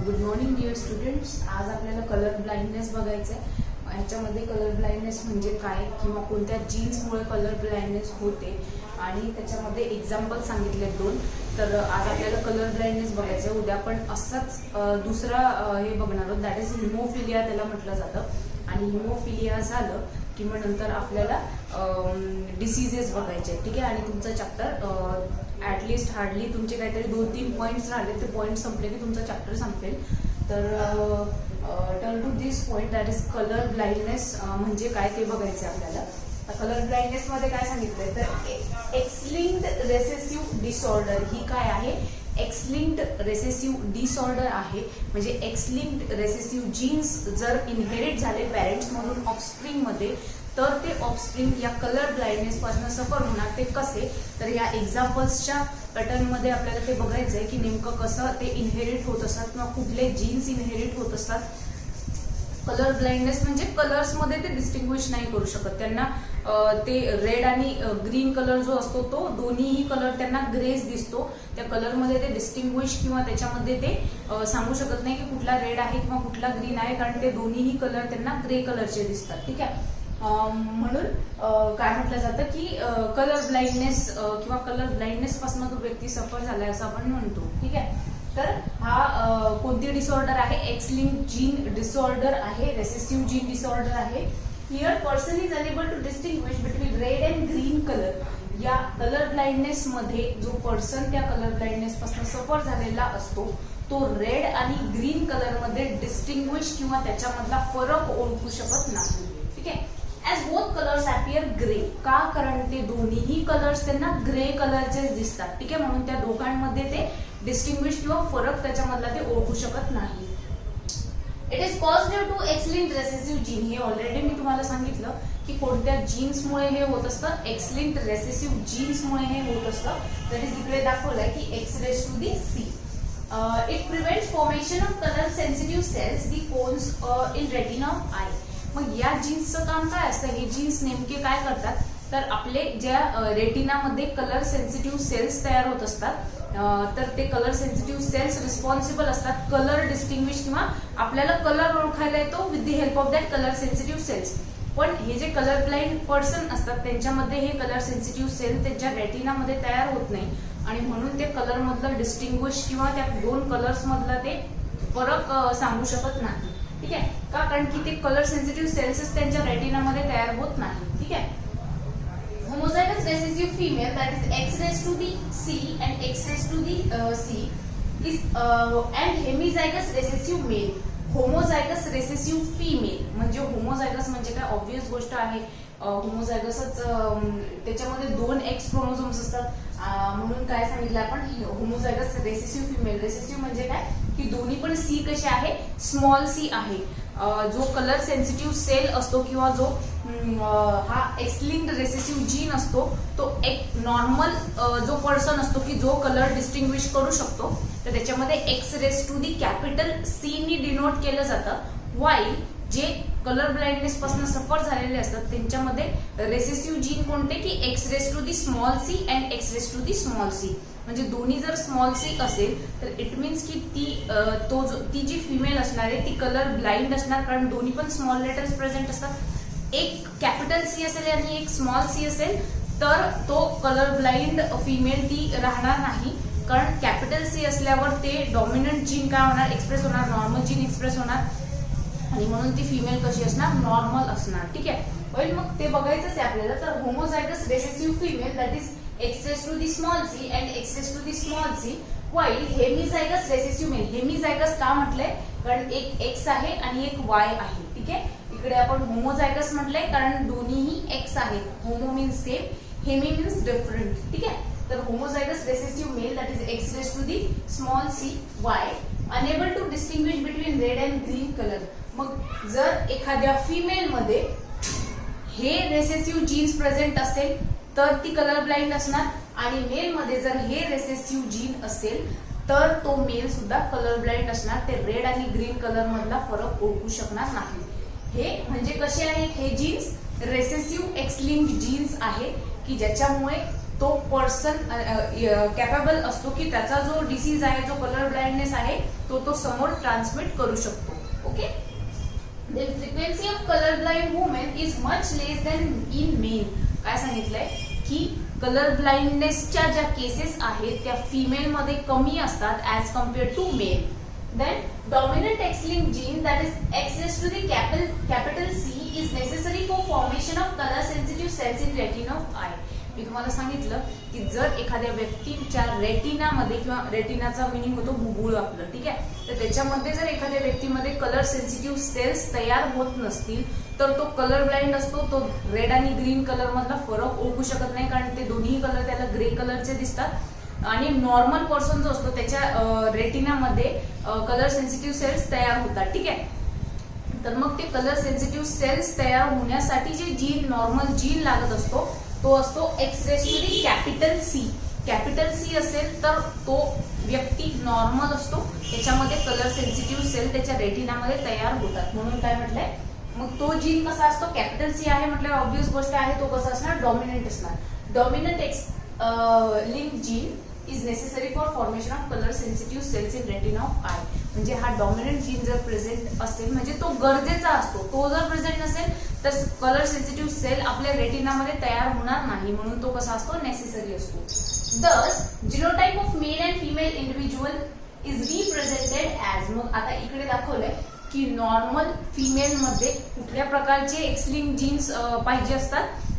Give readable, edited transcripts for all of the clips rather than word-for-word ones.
Good morning dear students. आज आपल्याला colour blindness बघायचं आहे. ह्याच्यामध्ये कलर ब्लाइंडनेस म्हणजे काय किंवा कोणत्या जीन्समुळे कलर ब्लाइंडनेस होते आणि त्याच्यामध्ये एक्झाम्पल सांगितले दोन. तर आज आपल्याला कलर ब्लाइंडनेस बघायचं आहे. उद्या पण असंच दुसरा हे बघणार आहोत, दॅट इज हिमोफिलिया त्याला म्हटलं जातं. आणि हिमोफिलिया झालं की मग नंतर आपल्याला डिसीजेस बघायचे आहेत, ठीक आहे. आणि तुमचा चॅप्टर ॲटलिस्ट हार्डली तुमचे काहीतरी 2-3 पॉईंट्स राहिले, ते पॉईंट संपले की तुमचा चॅप्टर संपेल. तर turn to this point, that is colour blindness म्हणजे काय ते बघायचं आपल्याला. कलर ब्लाइंडनेस मध्ये काय सांगितलंय तर एक्स-लिंक्ड रेसेसिव्ह डिसऑर्डर ही काय आहे, एक्स-लिंक्ड रेसेसिव्ह डिसऑर्डर आहे. म्हणजे एक्स-लिंक्ड रेसेसिव्ह जीन्स जर इनहेरिट झाले पॅरेंट्स मधून ऑफस्प्रिंग मध्ये, तर ते ऑफस्प्रिंग या कलर ब्लाइंडनेस पासून सफर होणार. ते कसे, तर या एक्झाम्पल्सच्या पॅटर्न मध्ये आपल्याला ते बघायचंय की नेमकं कसं ते इनहेरिट होत असतात किंवा कुठले जीन्स इनहेरिट होत असतात. कलर ब्लाइंडनेस म्हणजे कलर्स मध्ये ते डिस्टिंग्विश नाही करू शकत. त्यांना ते रेड आणि ग्रीन कलर जो असतो तो दोन्हीही कलर त्यांना ग्रेस दिसतो. त्या कलर मध्ये ते डिस्टिंग्विश किंवा त्याच्यामध्ये ते सांगू शकत नाही की कुठला रेड आहे किंवा कुठला ग्रीन आहे, कारण ते दोन्हीही कलर त्यांना ग्रे कलरचे दिसतात, ठीक आहे. म्हणून काय म्हटलं जातं की कलर ब्लाइंडनेस किंवा कलर ब्लाइंडनेस पासून तो व्यक्ती सफर झालाय असं आपण म्हणतो, ठीक आहे. तर हा कोणती डिसऑर्डर आहे, एक्स-लिंक्ड जीन डिसऑर्डर आहे, रेसेसिव्ह जीन डिसऑर्डर आहे. Here person is unable to distinguish between red and green colour. या कलर ब्लाइंडनेस मध्ये जो पर्सन त्या कलर ब्लाइंडनेस पासून सफर झालेला असतो तो रेड आणि ग्रीन कलर मध्ये डिस्टिंग्विश किंवा त्याच्यामधला फरक ओळखू शकत नाही, ठीक आहे. As both colours appear grey. का, कारण ते दोन्हीही कलर्स त्यांना ग्रे कलरचे दिसतात, ठीक आहे. म्हणून त्या दोघांमध्ये ते डिस्टिंग्विश किंवा फरक त्याच्यामधला ते ओळखू शकत नाही. It is cause due to X linked recessive gene. हे ऑलरेडी मी तुम्हाला सांगितलं की कोणत्या जीन्समुळे हे होत असतं, एक्स-लिंक्ड रेसेसिव्ह जीन्समुळे हे होत असतं. तर इकडे दाखवलंय की x⁻⁶. It prevents formation of colour sensitive cells, the cones in retina of eye. मग या जीन्सचं काम काय असतं, हे जीन्स नेमके काय करतात, तर आपले ज्या रेटिनामध्ये कलर सेन्सिटिव्ह सेल्स तयार होत असतात, तर ते कलर सेन्सिटिव्ह सेल्स रिस्पॉन्सिबल असतात कलर डिस्टिंग्विश किंवा आपल्याला कलर ओळखायला येतो with the help of that colour sensitive cells. पण हे जे कलर ब्लाइंड पर्सन असतात त्यांच्यामध्ये हे कलर सेन्सिटिव्ह सेल त्यांच्या रेटिनामध्ये तयार होत नाही आणि म्हणून ते कलर मधलं डिस्टिंग्विश किंवा त्या दोन कलर्स मधला ते फरक सांगू शकत नाही, ठीक आहे. का, कारण की ते कलर सेन्सिटिव्ह सेल्स त्यांच्या रेटिनामध्ये तयार होत नाही, ठीक आहे. Homozygous recessive female, that is x⁻⁶ and x⁻⁶ is and hemizygous recessive male. Homozygous recessive female म्हणजे होमोझायगस म्हणजे काय, ऑब्वियस गोष्ट आहे. होमोझायगसच त्याच्यामध्ये 2 X क्रोमोझोम्स असतात म्हणून काय सांगितलं आपण, होमोझायगस रेसेसिव्ह फिमेल. रेसेसिव्ह म्हणजे काय की दोन्ही पण सी कसे आहे, स्मॉल सी आहे. जो कलर सेन्सिटिव्ह सेल असतो किंवा जो हा एक्स-लिंक्ड रेसेसिव्ह जीन असतो तो एक नॉर्मल जो पर्सन असतो की जो कलर डिस्टिंग्विश करू शकतो, तर त्याच्यामध्ये x⁻⁶ नी डिनोट केलं जातं. वाईल जे कलर ब्लाइंडनेस पासून सफर झालेले असतात त्यांच्यामध्ये रेसेसिव्ह जीन कोणते की x⁻⁻c अँड x⁻⁻c. म्हणजे दोन्ही जर स्मॉल सी असेल तर इट मीन्स की ती जी फिमेल असणार आहे ती कलर ब्लाइंड असणार, कारण दोन्ही पण स्मॉल लेटर्स प्रेझेंट असतात. एक कॅपिटल सी असेल आणि एक स्मॉल सी असेल तर तो कलर ब्लाइंड फिमेल ती राहणार नाही, कारण कॅपिटल सी असल्यावर ते डॉमिनंट जीन काय होणार, एक्सप्रेस होणार, नॉर्मल जीन एक्सप्रेस होणार आणि म्हणून ती फिमेल कशी असणार, नॉर्मल असणार, ठीक आहे. पण मग ते बघायचंच आहे आपल्याला. तर homozygous recessive female, that is x⁻⁻c and x⁻⁻c, while hemizygous recessive male. Hemizygous का म्हटलंय, कारण एक एक्स आहे आणि एक वाय आहे, ठीक आहे. इकडे आपण होमोझायगस म्हटलंय कारण दोन्हीही एक्स आहेत. Homo means same, hemi means different, ठीक आहे. तर homozygous recessive male, that is x⁻⁻c y, unable to distinguish between red and green colour. मग जर एखाद्या फिमेल मध्ये हे रेसेसिव्ह जीन्स प्रेझेंट असेल तर ती कलर ब्लाइंड असणार आणि मेल मध्ये जर हे रेसेसिव्ह जीन असेल तर तो मेल सुद्धा कलर ब्लाइंड असणार. ते रेड आणि ग्रीन कलर मधला फरक ओळखू शकणार नाही. हे म्हणजे कसे आहेत, हे जीन्स रेसेसिव्ह एक्स-लिंक्ड जीन्स आहे की ज्याच्यामुळे तो पर्सन कॅपेबल असतो की त्याचा जो डिसीज आहे, जो कलर ब्लाइंडनेस आहे, तो समोर ट्रान्समिट करू शकतो. Okay. The frequency of colorblind women is much less than in men. काय सांगितलंय की कलर ब्लाइंडनेसच्या ज्या केसेस आहेत त्या फिमेल मध्ये कमी असतात as compare to male. Then dominant X-linked gene, that is X raised to the capital C, is necessary for formation of color sensitive cells in retina of eye. मी तुम्हाला सांगितलं की जर एखाद्या व्यक्तीच्या रेटिनामध्ये, किंवा रेटिनाचा मिनिंग होतो बुबुळ आपलं, ठीक आहे, तर त्याच्यामध्ये जर एखाद्या व्यक्तीमध्ये कलर सेन्सिटिव्ह सेल्स तयार होत नसतील तर तो कलर ब्लाइंड असतो. तो रेड आणि ग्रीन कलर मधला फरक ओळखू शकत नाही, कारण ते दोन्ही कलर त्याला ग्रे कलरचे दिसतात. आणि नॉर्मल पर्सन जो असतो त्याच्या रेटिनामध्ये कलर सेन्सिटिव्ह सेल्स तयार होतात, ठीक आहे. तर मग ते कलर सेन्सिटिव्ह सेल्स तयार होण्यासाठी जे जीन, नॉर्मल जीन लागत असतो तो असतो X raise to the capital C. Capital C असेल तर तो व्यक्ती नॉर्मल असतो, त्याच्यामध्ये कलर सेन्सिटिव्ह सेल त्याच्या रेटिनामध्ये तयार होतात. म्हणून काय म्हटलंय, मग तो जीन कसा असतो, कॅपिटल सी आहे म्हटलं ऑब्वियस गोष्ट आहे, तो कसा असणार, डॉमिनंट असणार. Dominant X link gene is necessary for formation of colour sensitive cells in retina of eye. म्हणजे हा डॉमिनंट जीन जर प्रेझेंट असेल म्हणजे तो गरजेचा असतो. तो जर प्रेझेंट नसेल तर कलर सेन्सिटिव्ह सेल आपल्या रेटिनामध्ये तयार होणार नाही, म्हणून तो कसा असतो, नेसेसरी असतो. Thus, genotype of male and female individual is represented as. मग आता इकडे दाखवलंय की नॉर्मल फिमेल मध्ये कुठल्या प्रकारचे एक्स-लिंक्ड जीन्स पाहिजे असतात,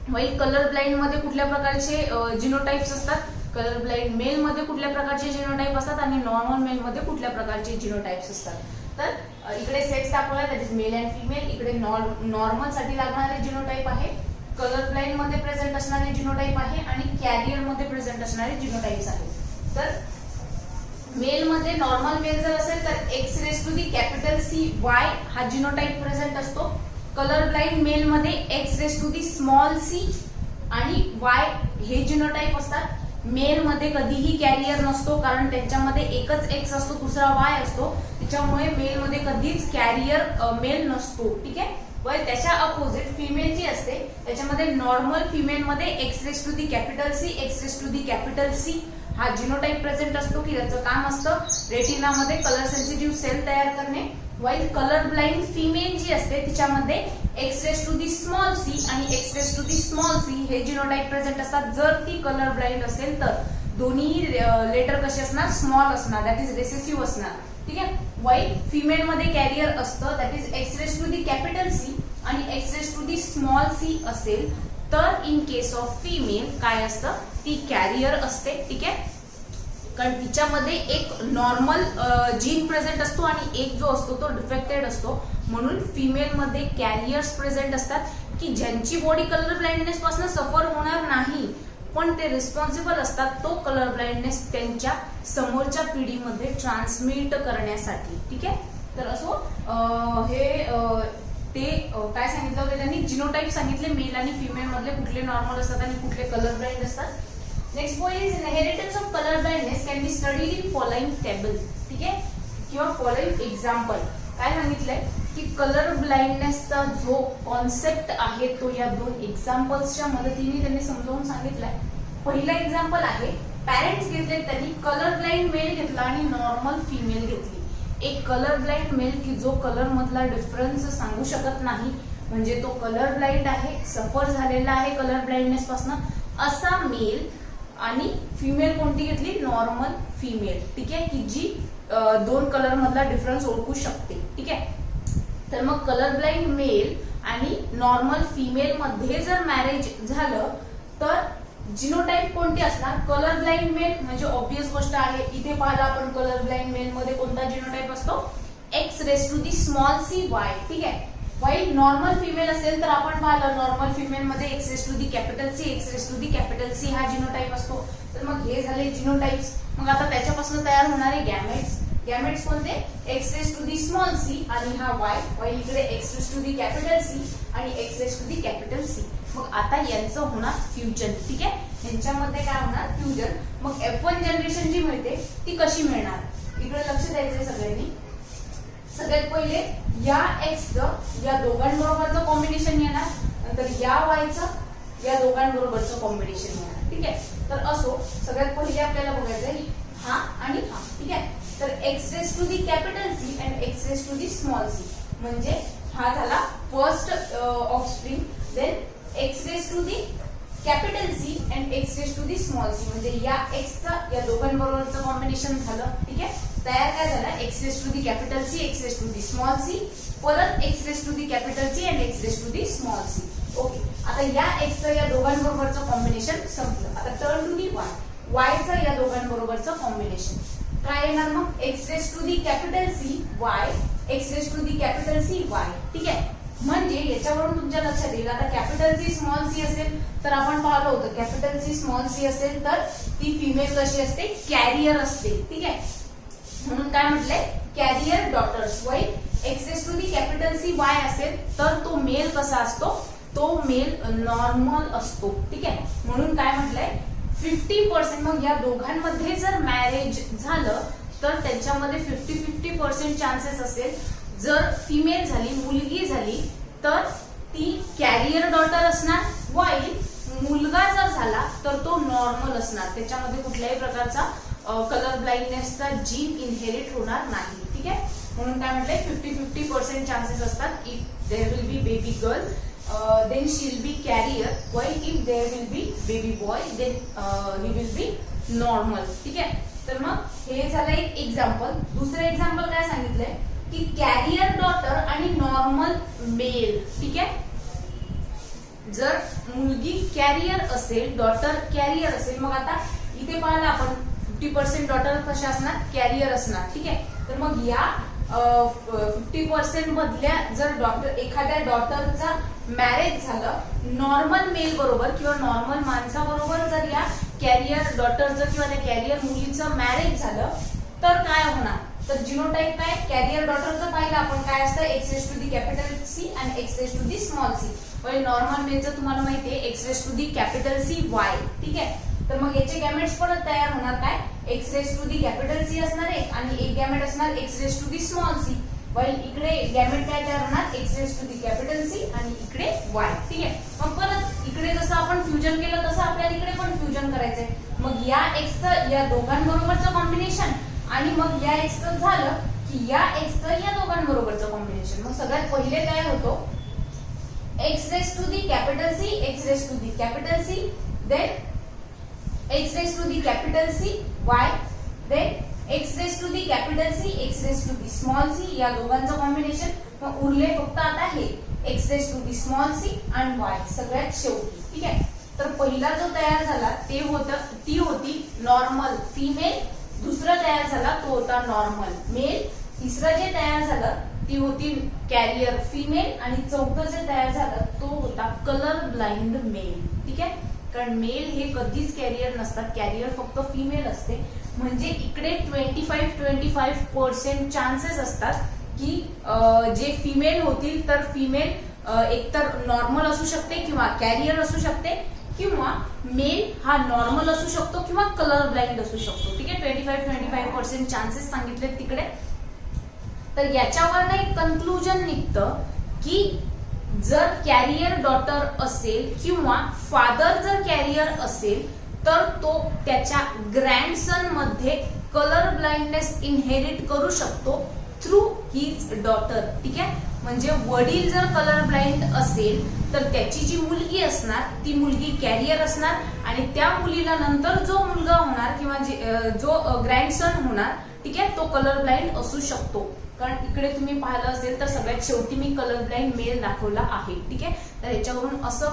वाईट कलर ब्लाइंड मध्ये कुठल्या प्रकारचे जिनोटाइप्स असतात, कलर ब्लाइंड मेल मध्ये कुठल्या प्रकारचे जिनोटाइप असतात, आणि नॉर्मल मेल मध्ये कुठल्या प्रकारचे जिनोटाइप्स असतात. तर इकडे सेक्स दाखवला, that is male and female. इकडे नॉर्मल साठी लागणारे जिनोटाइप आहे, कलर ब्लाइंड मध्ये प्रेझेंट असणारे जिनोटाइप आहे, आणि कॅरियर मध्ये प्रेझेंट असणारे जिनोटाइप्स आहेत. तर मेल मध्ये नॉर्मल मेल जर असेल तर X raise to the capital C Y हा जिनोटाइप प्रेझेंट असतो. कलर ब्लाइंड मेल मध्ये X raise to the small C आणि वाय हे जिनोटाइप असतात. मेल मध्ये कधीही कॅरियर नसतो, कारण त्यांच्यामध्ये एकच एक्स असतो, दुसरा वाय असतो, त्याच्यामुळे मेल मध्ये कधीच कॅरियर मेल नसतो, ठीक आहे. व त्याच्या अपोजिट फिमेल जी असते त्याच्यामध्ये नॉर्मल फिमेल मध्ये X raise to the capital C, X raise to the capital C हा जिनोटाइप प्रेझेंट असतो की त्याचं काम असतं रेटिनामध्ये कलर सेन्सिटिव्ह सेल तयार करणे. वाईल कलर ब्लाइंड फिमेल जी असते तिच्यामध्ये X raise to the small C आणि X raise to the small C हे जिनोटाइप प्रेझेंट असतात. जर ती कलर ब्लाइंड असेल तर दोन्ही लेटर कसे असणार, स्मॉल असणार, दॅट इज रेसेसिव्ह असणार, ठीक आहे. वाईल फिमेल मध्ये कॅरियर असतं, that is X raise to the capital C आणि X raise to the small C असेल तर इन केस ऑफ फिमेल काय असतं, ती कॅरियर असते, ठीक आहे. कारण तिच्यामध्ये एक नॉर्मल जीन प्रेझेंट असतो आणि एक जो असतो तो डिफेक्टेड असतो. म्हणून फिमेल मध्ये कॅरियर्स प्रेझेंट असतात की ज्यांची बॉडी कलर ब्लाइंडनेस पासून सफर होणार नाही, पण ते रिस्पॉन्सिबल असतात तो कलर ब्लाइंडनेस त्यांच्या समोरच्या पिढीमध्ये ट्रान्समिट करण्यासाठी, ठीक आहे. तर असो ते काय सांगितलं होतं त्यांनी, जिनोटाइप सांगितले मेल आणि फिमेल मधले कुठले नॉर्मल असतात आणि कुठले कलर ब्लाइंड असतात. Next point is inheritance of colour blindness can be studied in following table, ठीक आहे, किंवा फॉलोइंग एक्झाम्पल. काय सांगितलंय की कलर ब्लाइंडनेसचा जो कॉन्सेप्ट आहे तो या दोन एक्झाम्पल्सच्या मदतीने त्यांनी समजावून सांगितलाय. पहिला एक्झाम्पल आहे, पॅरेंट्स घेतले त्यांनी कलर ब्लाइंड मेल घेतला आणि नॉर्मल फिमेल घेतली. एक कलर ब्लाइंड मेल की जो कलर मधला डिफरन्स सांगू शकत नाही, म्हणजे तो कलर ब्लाइंड आहे, सफर झालेला आहे कलर ब्लाइंडनेस पासून, असा मेल. आणि फिमेल कोणती घेतली, नॉर्मल फिमेल, ठीक आहे, की जी दोन कलर मधला डिफरन्स ओळखू शकते, ठीक आहे. तर मग कलर ब्लाइंड मेल आणि नॉर्मल फिमेल मध्ये जर मॅरेज झालं तर जिनोटाइप कोणते असणार, कलर ब्लाइंड मेल, म्हणजे ऑब्वियस गोष्ट आहे. इथे पाहिलं आपण कलर ब्लाइंड मेल मध्ये कोणता जिनोटाइप असतो, X raise to the small C Y, ठीक आहे. वाईल नॉर्मल फिमेल असेल तर आपण पाहिलं नॉर्मल फिमेल मध्ये X raise to the capital C, X raise to the capital C हा जिनोटाइप असतो. तर मग हे झाले जिनोटाइप्स. मग आता त्याच्यापासून तयार होणारे गॅमेट्स, गॅमेट्स कोणते, X raise to the small C आणि हा वाय, वाईल इकडे X raise to the capital C आणि X raise to the capital C. मग आता यांचं होणार फ्युजन, ठीक आहे, यांच्यामध्ये काय होणार, फ्युजन. मग F1 जनरेशन जी मिळते ती कशी मिळणार, इकडे लक्ष द्यायचंय सगळ्यांनी. सगळ्यात पहिले या एक्सचं या दोघांबरोबरचं कॉम्बिनेशन येणार, नंतर या वायचं या दोघांबरोबरचं कॉम्बिनेशन होणार. ठीक आहे, तर असो सगळ्यात पहिले आपल्याला बघायचंय हा आणि हा. ठीक आहे, तर X raise to the capital C and x raise to the small C, म्हणजे हा झाला first offspring. Then X raise to the capital C and x raise to the small C, म्हणजे या एक्सचं या दोघांबरोबरचं कॉम्बिनेशन झालं. ठीक आहे, तयार काय झालं, x raise to the capital C, x raise to the small c, परत x raise to the capital C and x raise to the small c. Okay, आता या एक्सचं या दोघांबरोबरचं कॉम्बिनेशन संपलं. आता टर्न टू दी वाय, वायचं या दोघांबरोबरचं combination काय येणार मग, X raise to the capital C Y, X raise to the capital C Y. ठीक आहे, म्हणजे याच्यावरून तुमच्या लक्षात येईल आता कॅपिटल सी स्मॉल सी असेल तर आपण पाहिलं होतं कॅपिटल सी स्मॉल सी असेल तर ती फिमेल कशी असते, कॅरियर असते. ठीक आहे, म्हणून काय म्हटलंय, carrier daughters. Y X raise to the capital C Y असेल तर तो मेल कसा असतो, तो मेल नॉर्मल असतो. ठीक आहे, म्हणून काय म्हटलंय 50%. मग या दोघांमध्ये जर मॅरेज झालं तर त्यांच्यामध्ये 50-50% चान्सेस असेल. जर फिमेल झाली, मुलगी झाली तर ती कॅरियर डॉटर असणार, वाईल मुलगा जर झाला तर तो नॉर्मल असणार. त्याच्यामध्ये कुठल्याही प्रकारचा कलर ब्लाइंडनेसचा जीन इनहेरिट होणार नाही. ठीक आहे, म्हणून काय म्हटलंय 50-50% चान्सेस असतात. If there will be baby girl then she'll be carrier, while if there will be baby boy then he will be normal. ठीक आहे, तर मग हे झालं एक एक्झाम्पल. दुसरं एक्झाम्पल काय सांगितलंय की कॅरियर डॉटर आणि नॉर्मल मेल. ठीक आहे, जर मुलगी कॅरियर असेल, डॉटर कॅरियर असेल, मग आता इथे पाहिलं आपण 50% डॉटर कशा असणार, कॅरियर असणार. ठीक आहे, तर मग या 50% मधल्या जर एखाद्या डॉटरचा मॅरेज झालं नॉर्मल मेल बरोबर किंवा नॉर्मल माणसाबरोबर, जर या कॅरियर डॉटरचं किंवा त्या कॅरियर मुलीचं मॅरेज झालं तर काय होणार, तर जिनोटाइप काय, कॅरियर डॉटरचं पाहिलं आपण काय असतं, x raise to the capital C आणि x raise to the small c. पण नॉर्मल मेलचं तुम्हाला माहितीये x raise to the capital C Y. ठीक आहे, तर मग याचे गॅमेट्स परत तयार होणार काय, X raise to the capital C असणार एक आणि एक गॅमेट असणार X raise to the small C. While इकडे गॅमेट काय तयार होणार, X raise to the capital C आणि इकडे वाय. ठीक आहे, मग परत इकडे जसं आपण फ्युजन केलं तसं आपल्याला इकडे पण फ्युजन करायचंय. मग या एक्सचं या दोघांबरोबरचं कॉम्बिनेशन आणि मग या एक्सचं झालं की या एक्सचं या दोघांबरोबरचं कॉम्बिनेशन. मग सगळ्यात पहिले तयार होतो X raise to the capital C, x raise to the capital C, then x raised to the capital C y, then x raised to the capital C, x raised to the small c, या दोघांचं combination. मग उरले फक्त आता हे x raised to the small c and y सगळ्यात शेवटी. ठीक आहे, तर पहिला जो तयार झाला ती होती नॉर्मल फिमेल, दुसरा तयार झाला तो होता नॉर्मल मेल, तिसरं जे तयार झालं ती होती कॅरियर फिमेल आणि चौथं जे तयार झालं तो होता कलर ब्लाइंड मेल. ठीक आहे, कारण मेल हे कधीच कॅरियर नसतात, कॅरियर फक्त फिमेल असते. म्हणजे इकडे 25-25% चान्सेस असतात की जे फिमेल होतील तर फिमेल एकतर नॉर्मल असू शकते किंवा कॅरियर असू शकते किंवा मेल हा नॉर्मल असू शकतो किंवा कलर ब्लाइंड असू शकतो. ठीक आहे, 25-25% चान्सेस सांगितले तिकडे. तर याच्यावर एक कन्क्लुजन निघतं की जर कॅरियर डॉटर असेल किंवा फादर जर कॅरियर असेल तर तो त्याच्या ग्रँडसन मध्ये कलर ब्लाइंडनेस इनहेरिट करू शकतो थ्रू हिज डॉटर. ठीक आहे, म्हणजे वडील जर कलर ब्लाइंड असेल तर त्याची जी मुलगी असणार ती मुलगी कॅरियर असणार आणि त्या मुलीला नंतर जो मुलगा होणार किंवा जो ग्रँडसन होणार, ठीक आहे, तो कलर ब्लाइंड असू शकतो. कारण इकडे तुम्ही पाहिलं असेल तर सगळ्यात शेवटी मी कलर ब्लाइंड मेल दाखवला आहे. ठीक आहे, तर याच्यावरून असं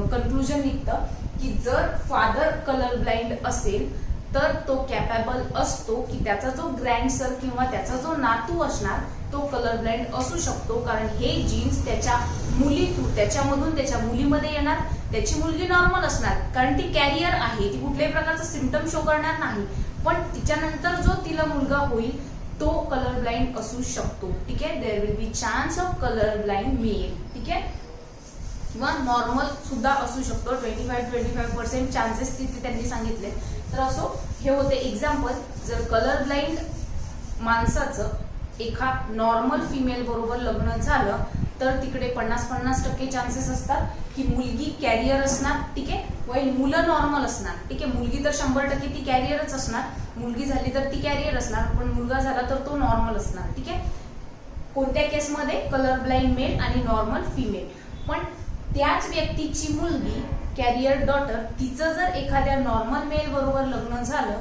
कन्क्लुजन निघतं की जर फादर कलर ब्लाइंड असेल तर तो कॅपेबल असतो की त्याचा जो ग्रँडसन किंवा त्याचा जो नातू असणार तो कलर ब्लाइंड असू शकतो. कारण हे जीन्स त्याच्यामधून त्याच्या मुलीमध्ये येणार. त्याची मुलगी नॉर्मल असणार कारण ती कॅरियर आहे, ती कुठल्याही प्रकारचा सिम्पटम शो करणार नाही, पण तिच्यानंतर जो तिला मुलगा होईल तो कलर ब्लाइंड असू शकतो. ठीक आहे, there will be chance of colour blind male. ठीक आहे, किंवा नॉर्मल सुद्धा असू शकतो. 25-25% चान्सेस तिथे त्यांनी सांगितले. तर असो हे होते एक्झाम्पल. जर कलर ब्लाइंड माणसाचं एका नॉर्मल फिमेल बरोबर लग्न झालं तर तिकडे 50-50% चान्सेस असतात की मुलगी कॅरियर असणार, ठीक आहे, व मुलं नॉर्मल असणार, ठीक आहे. मुलगी तर 100% ती कॅरियरच असणार, मुलगी झाली तर ती कॅरियर असणार, पण मुलगा झाला तर तो नॉर्मल असणार, ठीक आहे. कोणत्या केसमध्ये? कलर ब्लाइंड मेल आणि नॉर्मल फिमेल. पण त्याच व्यक्तीची मुलगी कॅरियर डॉटर, तिचं जर एखाद्या नॉर्मल मेल बरोबर लग्न झालं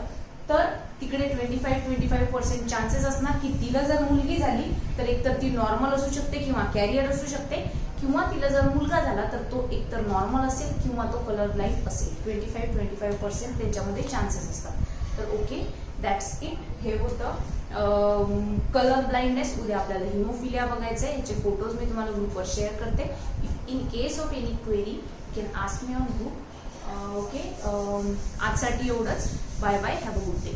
तर तिकडे 25% चान्सेस असणार की तिला जर मुलगी झाली तर एकतर ती नॉर्मल असू शकते किंवा कॅरियर असू शकते, किंवा तिला जर मुलगा झाला तर तो एकतर नॉर्मल असेल किंवा तो कलर ब्लाइंड असेल. 25% त्याच्यामध्ये चान्सेस असतात. तर ओके, दॅट्स इट. हे होतं कलर ब्लाइंडनेस. उद्या आपल्याला हिमोफिलिया बघायचं आहे. याचे फोटोज मी तुम्हाला ग्रुपवर शेअर करते. If in case of any query can ask me on group. Okay, आजसाठी एवढंच. Bye bye, have a good day.